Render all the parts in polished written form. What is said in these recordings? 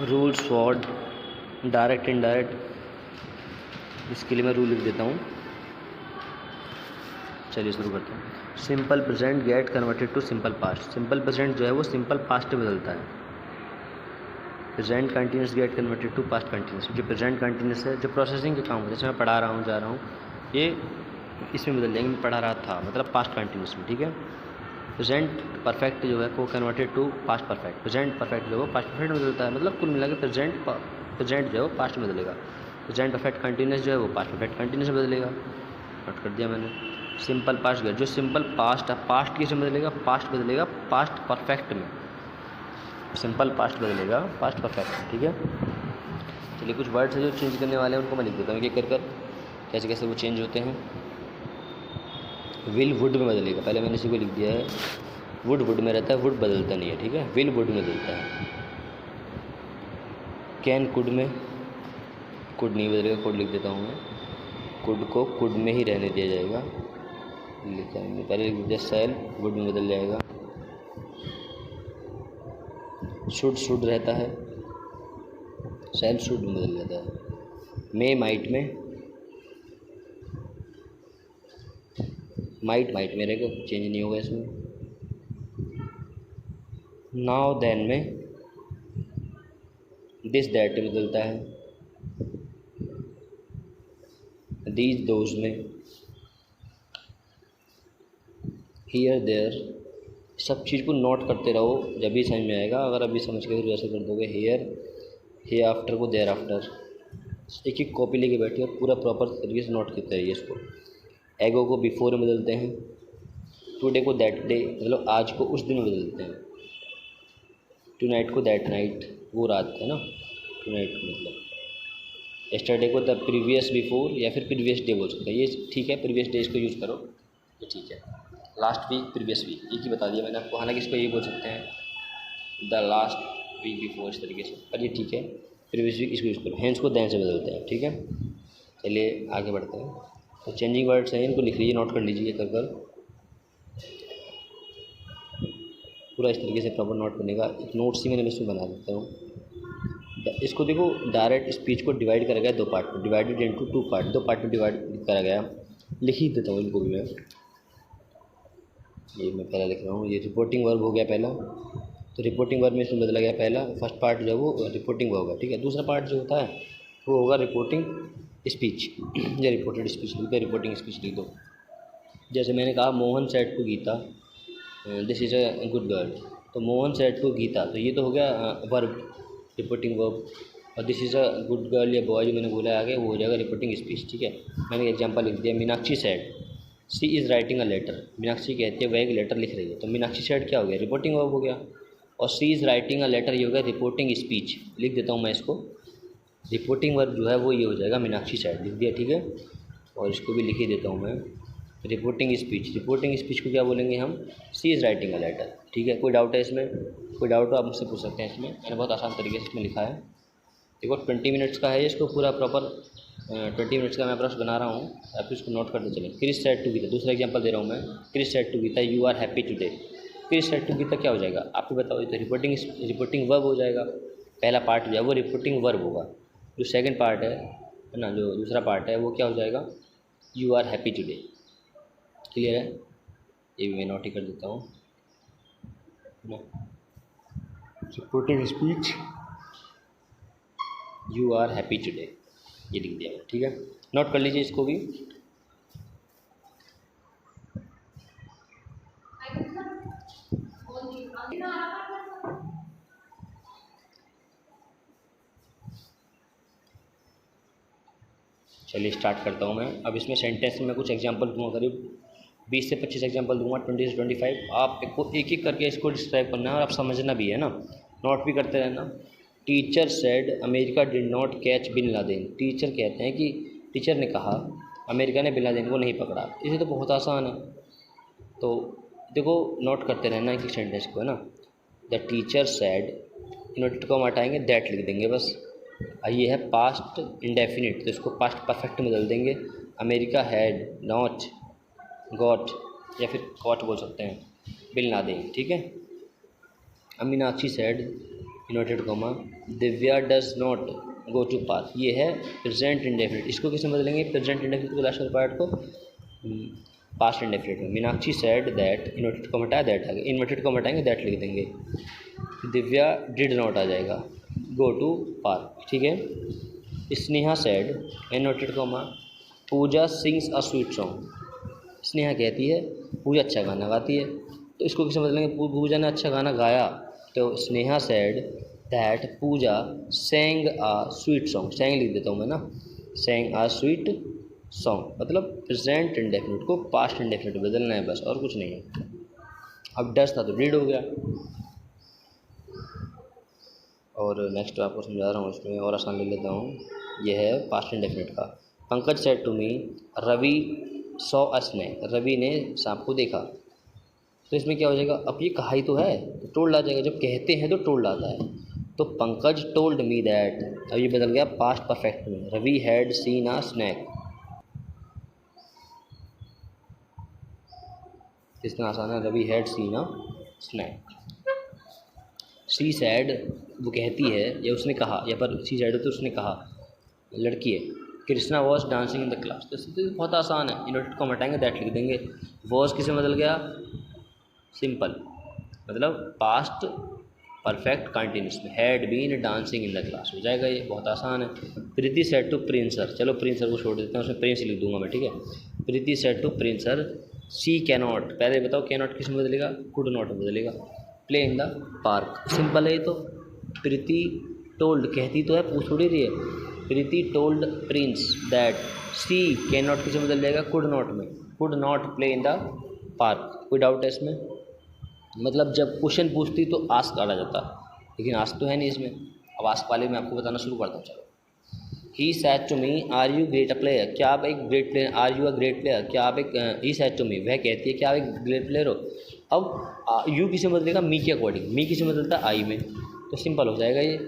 Rules for direct indirect, इसके लिए मैं रूल लिख देता हूँ। चलिए शुरू करते हैं। Simple present get converted to simple past. Simple present जो है वो सिंपल पास्ट में बदलता है। Present continuous get converted to past continuous. जो प्रेजेंट कंटिन्यूस है, जो प्रोसेसिंग के काम होते हैं, जैसे मैं पढ़ा रहा हूँ, जा रहा हूँ, ये इसमें बदल जाएंगे। मैं पढ़ा रहा था मतलब पास्ट कंटिन्यूस में, ठीक है। प्रेजेंट परफेक्ट जो है वो converted to past perfect. Present perfect जो है वो पास्ट परफेक्ट में बदलता है, मतलब कुल मिला के प्रेजेंट जो है वो पास्ट में बदलेगा। प्रेजेंट परफेक्ट कंटिन्यूस जो है वो पास्ट परफेक्ट कंटिन्यूस में बदलेगा। नोट कर दिया मैंने। सिंपल पास्ट गया, जो सिंपल पास्ट है, पास्ट किस में बदलेगा? पास्ट बदलेगा पास्ट परफेक्ट में। सिंपल पास्ट बदलेगा पास्ट परफेक्ट में, ठीक है। चलिए कुछ वर्ड्स है जो चेंज करने वाले हैं, उनको मैं लिख देता हूँ एक एक कर कैसे कैसे वो चेंज होते हैं। विल वुड में बदलेगा, पहले मैंने इसी को लिख दिया है। वुड वुड में रहता है, वुड बदलता नहीं है, ठीक है। विल वुड में बदलता है। कैन कुड में, कुड नहीं बदलेगा, कुड लिख देता हूँ मैं। कुड को कुड में ही रहने दिया जाएगा, लिखा है पहले लिख दिया। सेल वुड में बदल जाएगा। शुड रहता है, सेल शुड में बदल जाता है। मे माइट में, माइट में रहेगा, चेंज नहीं होगा इसमें। नाउ देन में, दिस दैट में बदलता है। दीज दोज में, हियर देयर, सब चीज़ को नोट करते रहो, जब भी समझ में आएगा। अगर अभी समझ के फिर वैसे कर दोगे, हेयर आफ्टर को देयर आफ्टर, एक एक कॉपी लेके बैठिए और पूरा प्रॉपर तरीके से नोट करते रहिए इसको। एगो को बिफोर में बदलते हैं। टुडे को दैट डे, मतलब आज को उस दिन बदलते हैं। टू नाइट को दैट नाइट, वो रात है ना, टू नाइट को मतलब। यस्टरडे को द प्रीवियस बिफोर, या फिर प्रीवियस डे बोल सकते हैं, ये ठीक है। प्रीवियस डे इसको यूज़ करो, ये ठीक है। लास्ट वीक, प्रीवियस वीक, एक ही बता दिया मैंने आपको। हालांकि इसको ये बोल सकते हैं द लास्ट वीक बिफोर, इस तरीके से, पर ये ठीक है। प्रीवियस वीक इसको यूज़ करो। हैंड्स को दैन से बदलते हैं, ठीक है। चलिए आगे बढ़ते हैं। तो चेंजिंग वर्ड्स हैं, इनको लिख लीजिए, नोट कर लीजिए कर पूरा इस तरीके से प्रॉपर नोट करने का एक नोट्स ही मैंने इसमें बना देता हूँ। इसको देखो, डायरेक्ट स्पीच को डिवाइड करा गया दो पार्ट में, डिवाइडेड इनटू टू पार्ट, दो पार्ट में डिवाइड करा गया। लिख ही देता हूँ इनको भी मैं। ये मैं पहला लिख रहा हूँ, ये रिपोर्टिंग वर्ब हो गया पहला। तो रिपोर्टिंग वर्ब में इसमें बदला गया पहला, फर्स्ट पार्ट जो है वो रिपोर्टिंग वर्ब होगा, ठीक है। दूसरा पार्ट जो होता है वो होगा रिपोर्टिंग स्पीच या रिपोर्टेड स्पीच लिख दो, रिपोर्टिंग स्पीच लिख दो। जैसे मैंने कहा Mohan said to Gita this is a good girl, तो मोहन सेड टू गीता, तो ये तो हो गया वर्ब, रिपोर्टिंग वर्ब। और this is a good girl या बॉय जो मैंने बोला है आगे, वो हो जाएगा रिपोर्टिंग स्पीच, ठीक है। मैंने एग्जांपल लिख दिया, Meenakshi said she is writing a letter. Meenakshi कहती है वह एक लेटर लिख रही है, तो मीनाक्षी सेड क्या हो गया? रिपोर्टिंग वर्ब हो गया। और सी इज़ राइटिंग अ लेटर, ये हो गया रिपोर्टिंग स्पीच। लिख देता हूँ मैं इसको, रिपोर्टिंग वर्ब जो है वो ये हो जाएगा मीनाक्षी सेड, लिख दिया, ठीक है। और इसको भी लिख ही देता हूँ मैं, रिपोर्टिंग स्पीच। रिपोर्टिंग स्पीच को क्या बोलेंगे हम? सी इज़ राइटिंग अ लेटर, ठीक है। कोई डाउट है इसमें? कोई डाउट हो आप मुझसे पूछ सकते हैं इसमें, मैंने बहुत आसान तरीके से इसमें लिखा है। देखो 20 मिनट्स का है इसको पूरा प्रॉपर, 20 मिनट्स का मैं ब्रश बना रहा हूँ, आप इसको नोट करते चलें। क्रिस सेड टू गीता, दूसरा एग्जांपल दे रहा हूँ मैं। Chris said to Gita you are happy today. Chris said to Gita क्या हो जाएगा आप ही बताओ? ये तो रिपोर्टिंग वर्ब हो जाएगा। पहला पार्ट जो है वो रिपोर्टिंग वर्ब होगा। जो सेकंड पार्ट है ना, जो दूसरा पार्ट है वो क्या हो जाएगा? You are happy today. Clear है? ये भी मैं नोट ही कर देता हूँ ना, reporting speech you are happy today, ये लिख दिया, ठीक है। नोट कर लीजिए इसको भी। चलिए स्टार्ट करता हूँ मैं। अब इसमें सेंटेंस में मैं कुछ एग्जांपल दूंगा, करीब 20 से 25 एग्जांपल दूंगा, 20 से 25। आप एक एक करके इसको डिस्क्राइब करना है और आप समझना भी है ना, नोट भी करते रहना। Teacher said America did not catch bin Laden. Teacher कहते हैं कि टीचर ने कहा अमेरिका ने बिन लादेन को नहीं पकड़ा। इसे तो बहुत आसान है, तो देखो नोट करते रहना एक सेंटेंस को, है ना। The teacher said, inverted comma हटाएंगे, दैट लिख देंगे बस। ये है पास्ट इंडेफिनिट, तो इसको पास्ट परफेक्ट में बदल देंगे। अमेरिका हैड नॉट गॉट, या फिर गॉट बोल सकते हैं, बिन लादेन, ठीक है। Meenakshi said inverted comma, Divya does not go to park, ये है प्रेजेंट इंडेफिनिट। इसको किसमें बदलेंगे, प्रेजेंट इंडेफिनिट को लास्ट वाले पार्ट को पास्ट इंडेफिनिट में। Meenakshi said that, inverted comma हटाया दैट आ गया, इन्वर्टेड कॉमा हटाएंगे दैट लिख देंगे। दिव्या डिड नॉट आ जाएगा, गो टू पार्क, ठीक है। Sneha said, inverted comma, Pooja sings a sweet song. Sneha कहती है पूजा अच्छा गाना गाती है, तो इसको किसमें बदलेंगे, पूजा ने अच्छा गाना गाया, तो Sneha said that Pooja sang a sweet song, sang लिख देता हूँ मैं ना, सेंग आ स्वीट सॉन्ग, मतलब प्रेजेंट इंडेफिनिट को पास्ट इंडेफिनिट बदलना है बस, और कुछ नहीं है। अब डस था तो डिड हो गया। और नेक्स्ट आपको समझा रहा हूँ, इसमें और आसान ले लेता हूँ, यह है पास्ट इंडेफिनिट का। Pankaj said to me Ravi saw a snake, Ravi ने सांप को देखा, तो इसमें क्या हो जाएगा, अब ये कहा ही तो है तो टोल्ड आ जाएगा, जब कहते हैं तो टोल्ड आता है। तो पंकज टोल्ड मी दैट, अब ये बदल गया पास्ट परफेक्ट में, Ravi had seen a snake. कितना आसान है, Ravi had seen a snake. She said, वो कहती है या उसने कहा, या पर शी सैड तो उसने कहा, लड़की है। Krishna was dancing in the class, तो बहुत आसान है, इन्वर्टेड कॉमा हटाएंगे दैट लिख देंगे। वॉज किस में बदल गया, सिंपल, मतलब पास्ट परफेक्ट कंटिन्यूस में, had been dancing in the class हो जाएगा, ये बहुत आसान है। प्रीति सेड टू प्रिंसर, चलो प्रिंसर को छोड़ देते हैं, उसमें प्रिंस लिख दूंगा मैं, ठीक है। प्रीति सेड टू प्रिंसर शी कैनॉट, पहले बताओ कैनॉट किस में बदलेगा, कुड नॉट बदलेगा, play in the park, simple है ये तो। प्रीति टोल्ड, कहती तो है, पूछ थोड़ी रही है। Preeti told Prince that she can not किस में बदल जाएगा, कुड नॉट में, could not play in the park, कोई डाउट है इसमें। मतलब जब क्वेश्चन पूछती तो आस्क आ जाता, लेकिन आस्क तो है नहीं इसमें। अब आस्क वाले मैं आपको बताना शुरू करता हूँ, चलो। He said to me are you great a player, क्या आप एक great player, are you a great player, क्या आप एक, ही सैड टू मी, वह कहती है क्या आप एक ग्रेट प्लेयर हो। अब यू किसे बदलेगा, मी के अकॉर्डिंग, मी किसे बदलता है, आई में, तो सिंपल हो जाएगा ये।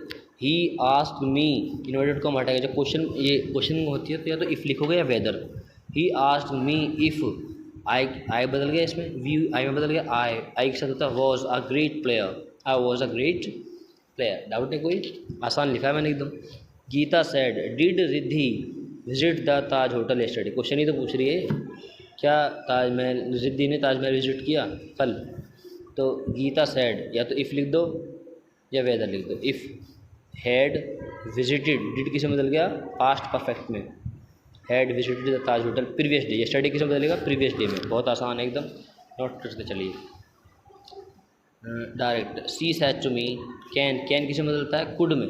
He asked me, inverted comma हटाएगा, जब क्वेश्चन ये क्वेश्चन होती है तो या तो इफ़ लिखोगे या whether. He asked me if, I बदल गया इसमें, वी आई में बदल गया, आई के साथ होता है was a great player, I was a great player. Doubt है कोई, आसान लिखा है मैंने एकदम। Geeta said did Riddhi visit the Taj hotel yesterday, question ही तो पूछ रही है, क्या ताजमहल, रिद्धि ने ताजमहल विजिट किया कल, तो गीता सेड या तो इफ़ लिख दो या वेदर लिख दो। इफ़ हैड विजिटेड, डिड किसे बदल गया, पास्ट परफेक्ट में, had visited the Taj hotel previous day, yesterday किसे बदलेगा, प्रीवियस डे में, बहुत आसान है एकदम, नोट करते चलिए direct. She said to me can, can किसे बदलता है, कुड में,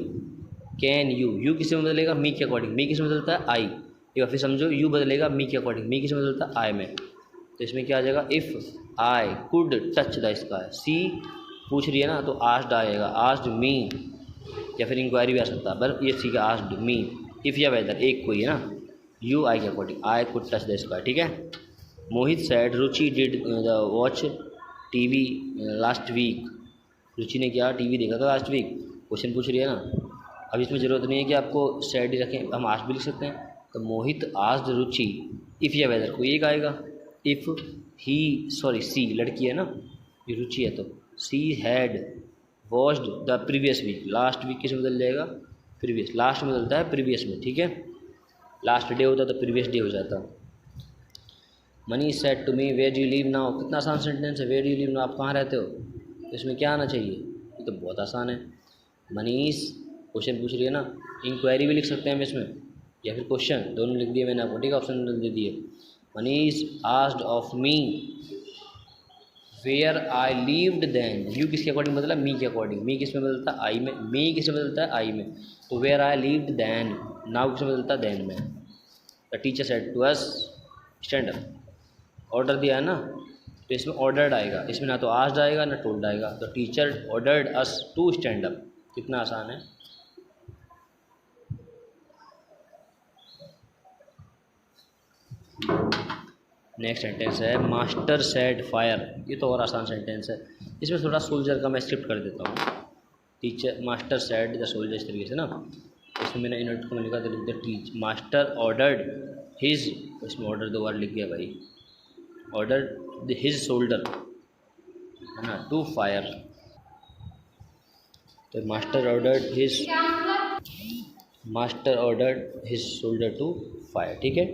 कैन यू, यू किसे में बदलेगा, मी के अकॉर्डिंग, मी किसे में बदलता है, आई, या फिर समझो यू बदलेगा मी के अकॉर्डिंग, मी किसे में बदलता है, आई में, तो इसमें क्या आ जाएगा, if I could touch the sky, she पूछ रही है ना तो आस्क्ड आएगा, आस्क्ड मी, या फिर इंक्वायरी भी आ सकता है, बस ये ठीक है, आस्क्ड मी। इफ़ या वेदर एक कोई है ना, यू आई के according, I could touch the sky, ठीक है। Mohit said Ruchi did the watch TV last week, Ruchi ने क्या टीवी देखा था लास्ट वीक, क्वेश्चन पूछ रही है ना। अब इसमें ज़रूरत नहीं है कि आपको सैड ही रखें, हम आस्क्ड भी लिख सकते हैं, तो मोहित आस्क्ड रुचि इफ़ या वेदर कोई एक आएगा। इफ़ ही, सॉरी सी लड़की है ना, ये रुचि है, तो she had watched the previous week, last week किस में बदल जाएगा, प्रीवियस, लास्ट में बदलता है प्रीवियस में, ठीक है। लास्ट डे होता तो प्रीवियस डे हो जाता। Manish said to me where do you live now, कितना आसान सेंटेंस है, where do you live now, आप कहाँ रहते हो, तो इसमें क्या आना चाहिए, ये तो बहुत आसान है। मनीष क्वेश्चन पूछ रही है ना, इंक्वायरी भी लिख सकते हैं हम इसमें, या फिर क्वेश्चन, दोनों लिख दिए मैंने आपको, ठीक है, ऑप्शन दे दिए। Manish asked of me where I lived then, you किसके अकॉर्डिंग बदला, मी के अकॉर्डिंग, मी किस में बदलता है, आई में, मी किस में बदलता है, आई में, तो where I lived then, now किस में बदलता है, देन में। The teacher said to us stand up, order दिया है ना, तो इसमें ऑर्डर्ड आएगा, इसमें ना तो आस्क्ड आएगा ना टोल्ड आएगा, तो teacher ordered us to stand up, कितना आसान है। नेक्स्ट सेंटेंस है मास्टर सेड फायर, ये तो और आसान सेंटेंस है, इसमें थोड़ा सोल्जर का मैं स्क्रिप्ट कर देता हूँ। Teacher master said the soldier, इस तरीके से ना, इसमें मैंने इन्वर्ट को लिखा तो लिख दिया टीच, मास्टर ऑर्डर्ड हिज, इसमें ऑर्डर दो बार लिख गया भाई, ऑर्डर हिज शोल्डर है ना, टू फायर। तो master ordered his shoulder to fire, ठीक है।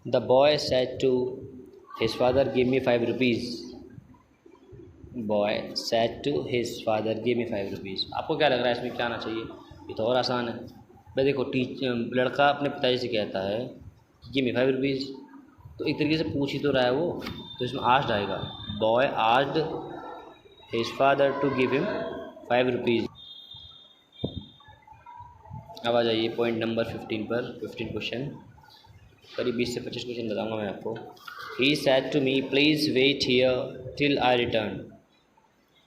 The boy said to his father give me 5 rupees. Boy said to his father give me 5 rupees. आपको क्या लग रहा है इसमें क्या आना चाहिए? ये तो और आसान है भाई। देखो लड़का अपने पिताजी से कहता है गिव मी 5 रुपीज़, तो एक तरीके से पूछ ही तो रहा है वो, तो इसमें आस्क्ड आएगा। Boy asked his father to give him 5 rupees. अब आ जाइए पॉइंट नंबर 15 पर। 15 क्वेश्चन, करीब 20 से 25 क्वेश्चन बताऊंगा मैं आपको। He said to me please wait here till I return.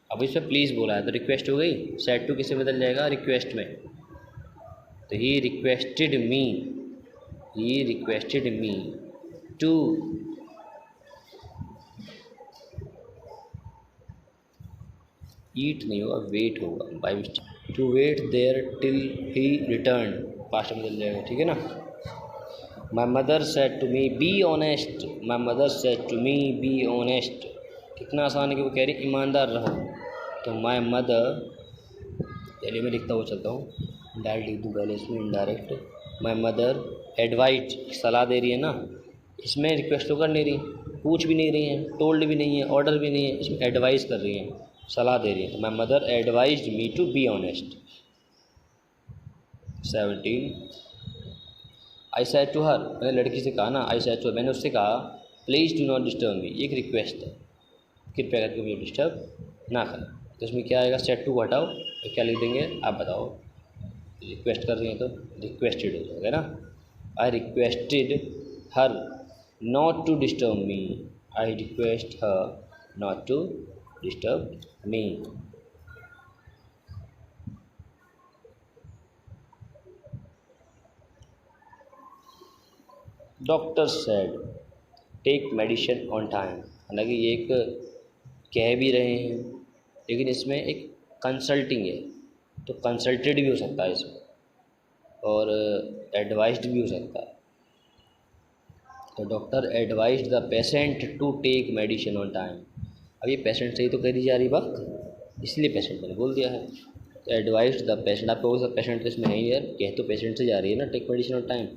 अब इसमें प्लीज़ बोला है तो रिक्वेस्ट हो गई। सेड टू किससे बदल जाएगा? रिक्वेस्ट में। तो he requested me to eat नहीं होगा, वेट होगा by mistake. To wait there till he return, past में बदल जाएगा, ठीक है ना। My mother said to me be honest. My mother said to me be honest. कितना आसान है कि वो कह रही ईमानदार रहो। तो माई मदर, पहले मैं लिखता हुआ चलता हूँ, डायरेक्ट लिख दूँ पहले इसमें इनडायरेक्ट। माई मदर एडवाइज, सलाह दे रही है ना, इसमें रिक्वेस्ट तो कर नहीं रही, पूछ भी नहीं रही हैं, टोल्ड भी नहीं है, ऑर्डर भी नहीं है, इसमें एडवाइस कर रही हैं, सलाह दे रही है। तो my mother advised me to be honest. 17 I said to her, मैंने लड़की से कहा ना, आई सेड टू हर, मैंने उससे कहा please do not disturb me, एक रिक्वेस्ट है, कृपया करके मुझे डिस्टर्ब ना करें। तो इसमें क्या आएगा? सेड टू हटाओ तो क्या लिख देंगे आप बताओ? रिक्वेस्ट कर रही हैं तो रिक्वेस्टेड हो जाएगा ना। I requested her not to disturb me. I request her not to disturb me. Doctor said take medicine on time. हालांकि ये एक कह भी रहे हैं, लेकिन इसमें एक कंसल्टिंग है, तो कंसल्टेड भी हो सकता है इसमें, और एडवाइज्ड भी हो सकता है। तो doctor advised the patient to take medicine on time. अब ये पेशेंट से ही तो कह दी जा रही बात, इसलिए पेशेंट मैंने बोल दिया है। तो एडवाइज्ड द पेशेंट, आप कहोगे सर पेशेंट तो इसमें है ही यार, कह तो पेशेंट से जा रही है ना, take medicine on time,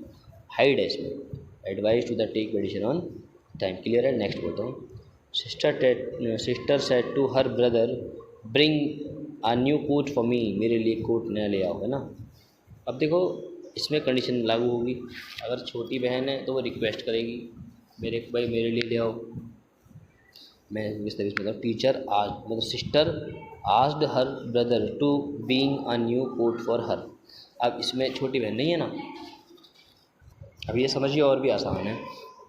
hide है इसमें। Advise to the take medicine on time, clear है। नेक्स्ट बोलता हूँ। Sister said to her brother bring a new coat for me, मेरे लिए कोट नया ले आओ, है ना। अब देखो इसमें कंडीशन लागू होगी, अगर छोटी बहन है तो वो रिक्वेस्ट करेगी मेरे भाई मेरे लिए ले आओ। मैं इस तरीके से बताऊँ, टीचर आज मतलब sister asked her brother to being a new coat for her. अब इसमें छोटी बहन नहीं है ना, अब ये समझिए और भी आसान है।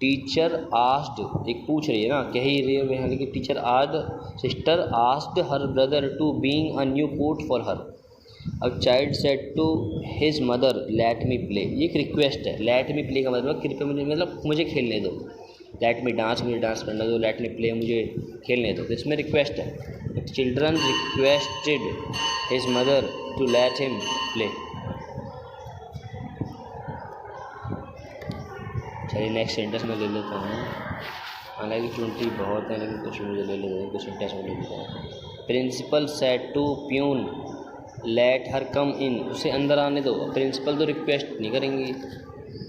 टीचर आस्क्ड, एक पूछ रही है ना, कह ही रही है, लेकिन teacher asked, sister asked her brother to being a new coat for her. अब child said to his mother let me play, ये एक रिक्वेस्ट है। लेट मी प्ले का मतलब कृपया मुझे, मतलब मुझे खेलने दो। लेट मी डांस, मुझे डांस करने दो। लेट मी प्ले, मुझे खेलने दो। तो इसमें रिक्वेस्ट है। Children requested his mother to let him play. चलिए नेक्स्ट सेंटेंस में ले लेता हूँ, हालांकि 20 बहुत है लेकिन कुछ मुझे ले लेते हैं, कुछ सेंटेंस में ले लेता हूँ। Principal said to peon let her come in, उसे अंदर आने दो। प्रिंसिपल तो रिक्वेस्ट नहीं करेंगी,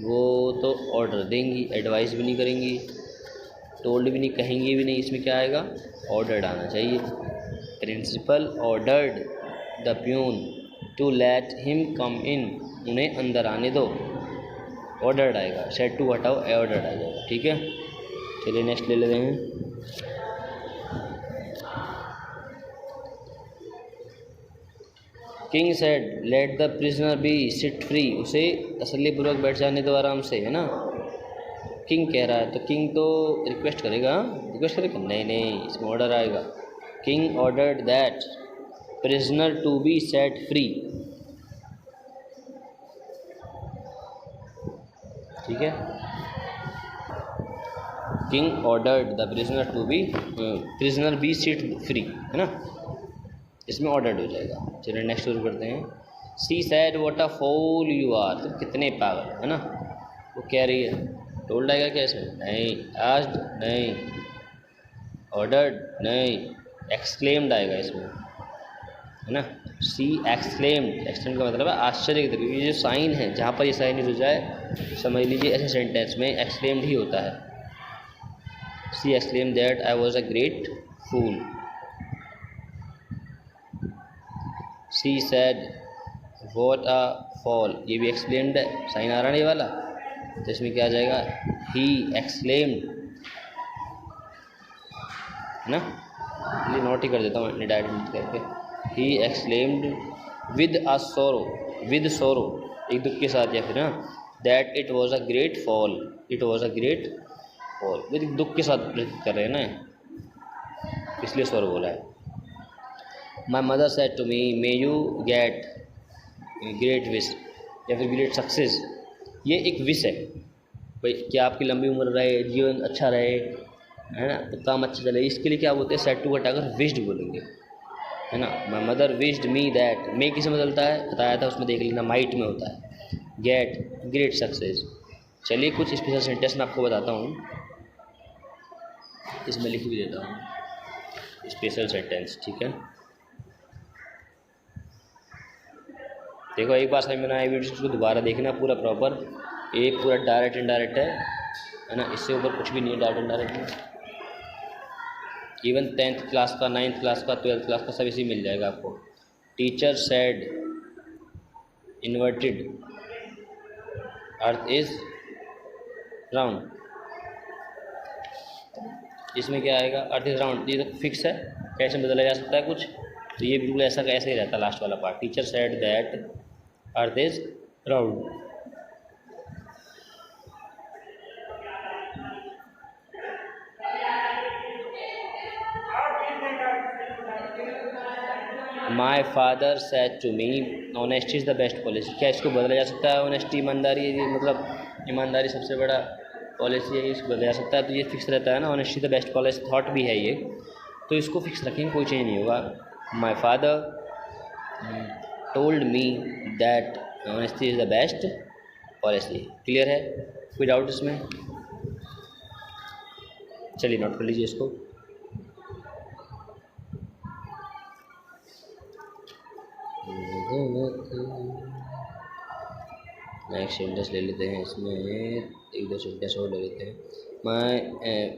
वो तो ऑर्डर देंगी, एडवाइस भी नहीं करेंगी, टोल्ड भी नहीं, कहेंगी भी नहीं। इसमें क्या आएगा? ऑर्डर्ड आना चाहिए। Principal ordered the peon to let him come in, उन्हें अंदर आने दो, ऑर्डर्ड आएगा। सेड टू हटाओ, ऑर्डर्ड आ जाएगा, ठीक है। चलिए नेक्स्ट ले लेते हैं। King said let the prisoner be sit free, उसे तसल्लीपूर्वक बैठ जाने दो आराम से, है ना। किंग कह रहा है तो किंग तो रिक्वेस्ट करेगा, रिक्वेस्ट करेगा नहीं नहीं, इसमें ऑर्डर आएगा। King ordered that prisoner to be set free, ठीक है। King ordered the prisoner to be, prisoner be set free, है ना, इसमें ऑर्डर्ड हो जाएगा। चलिए नेक्स्ट शुरू करते हैं। She said what a fool you are, तुम कितने पागल, है ना। वो कह रही है, टोल्ड आएगा क्या इसमें? नहीं। आस्क्ड नहीं, ऑर्डर्ड नहीं, एक्सक्लेम्ड आएगा इसमें, है ना। सी एक्सक्लेम्ड, एक्सक्लेम्ड का मतलब है आश्चर्य की तरीके। ये जो साइन है, जहाँ पर ये साइन यूज हो जाए समझ लीजिए ऐसे सेंटेंस में एक्सक्लेम्ड ही होता है। She exclaimed that I was a great fool. She said what a fall, ये भी एक्सक्लेम्ड है, साइन आ रहा है ये वाला, तो इसमें क्या आ जाएगा, ही एक्सक्लेम्ड, है ना। ये नोट ही कर देता हूँ डायरेक्ट करके। ही एक्सक्लेम्ड विद अ सोरो, विद सोरो एक दुख के साथ, या फिर ना that it was a great fall, it was a great fall, with दुख के साथ कर रहे हैं ना, इसलिए सोरो बोला है। My mother said to me may you get great wish, या फिर ग्रेट सक्सेस, ये एक विश है भाई, क्या आपकी लंबी उम्र रहे, जीवन अच्छा रहे, है ना, तो काम अच्छा चले, इसके लिए क्या बोलते हैं, सेड टू हटाकर विश्ड बोलेंगे, है ना। My mother wished me that, may किसे बदलता है बताया था उसमें, देख लेना, माइट में होता है, गेट ग्रेट सक्सेस। चलिए कुछ स्पेशल सेंटेंस मैं आपको बताता हूँ, इसमें लिख भी देता हूँ स्पेशल सेंटेंस, ठीक है। देखो एक बार समझ में आया वीडियो को दोबारा देखना पूरा प्रॉपर, एक पूरा डायरेक्ट इनडायरेक्ट है ना, इससे ऊपर कुछ भी नहीं है डायरेक्ट इनडायरेक्ट में। इवन 10th क्लास का, 9th क्लास का, 12th क्लास का सब इसी मिल जाएगा आपको। Teacher said inverted earth is round, इसमें क्या आएगा, अर्थ इज राउंड, ये तो फिक्स है, कैसे बदला जा सकता है कुछ, तो ये बिल्कुल ऐसा का ऐसा ही रहता है लास्ट वाला part. Teacher said that earth is round. My father said to me honesty is the best policy, क्या इसको बदला जा सकता है, ऑनेस्टी ईमानदारी, ये मतलब ईमानदारी सबसे बड़ा पॉलिसी है, इसको बदला जा सकता है, तो ये फिक्स रहता है ना, honesty the best policy, thought भी है ये, तो इसको फिक्स रखेंगे, कोई चेंज नहीं होगा। My father told me that honesty is the best policy, clear है, कोई डाउट इसमें, चलिए नोट कर लीजिए इसको। नेक्स्ट सेंटेंस ले लेते हैं, इसमें एक दो सेंटेंस और ले लेते हैं। माई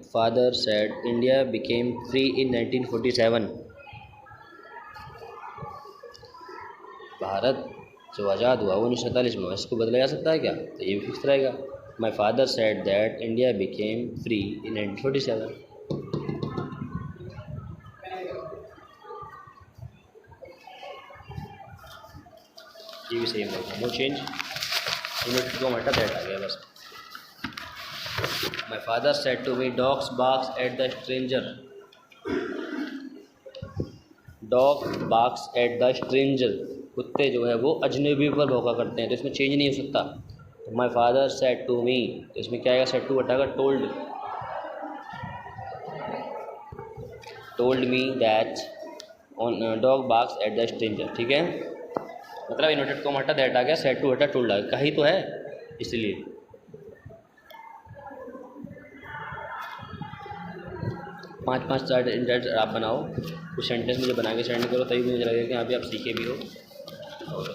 father said India became free in 1947, Bharat जो आज़ाद हुआ 1947 में, इसको बदला जा सकता है क्या, तो ये भी फिक्स रहेगा। माई father said that India became free in 1947, ये भी सेम रहेगा, नो चेंज, यूनिट को हटा दैट आ गया बस। My father said to me dogs barks at the stranger, dog barks at the stranger, कुत्ते जो है वो अजनबी पर भौंका करते हैं, तो इसमें चेंज नहीं हो सकता। तो my father said to me, तो इसमें क्या आएगा, सेड टू हटाकर told, told me that on dog barks at the stranger, ठीक है, मतलब इन्वर्टेड कॉमा हटा दैट आ गया, सेड टू हटा टोल्ड आ गया, कहीं तो है इसलिए। पाँच सेंटेंस आप बनाओ, कुछ सेंटेंस मुझे बना के सेंड करो, तभी मुझे लगेगा कि यहाँ पे आप सीखे भी हो। और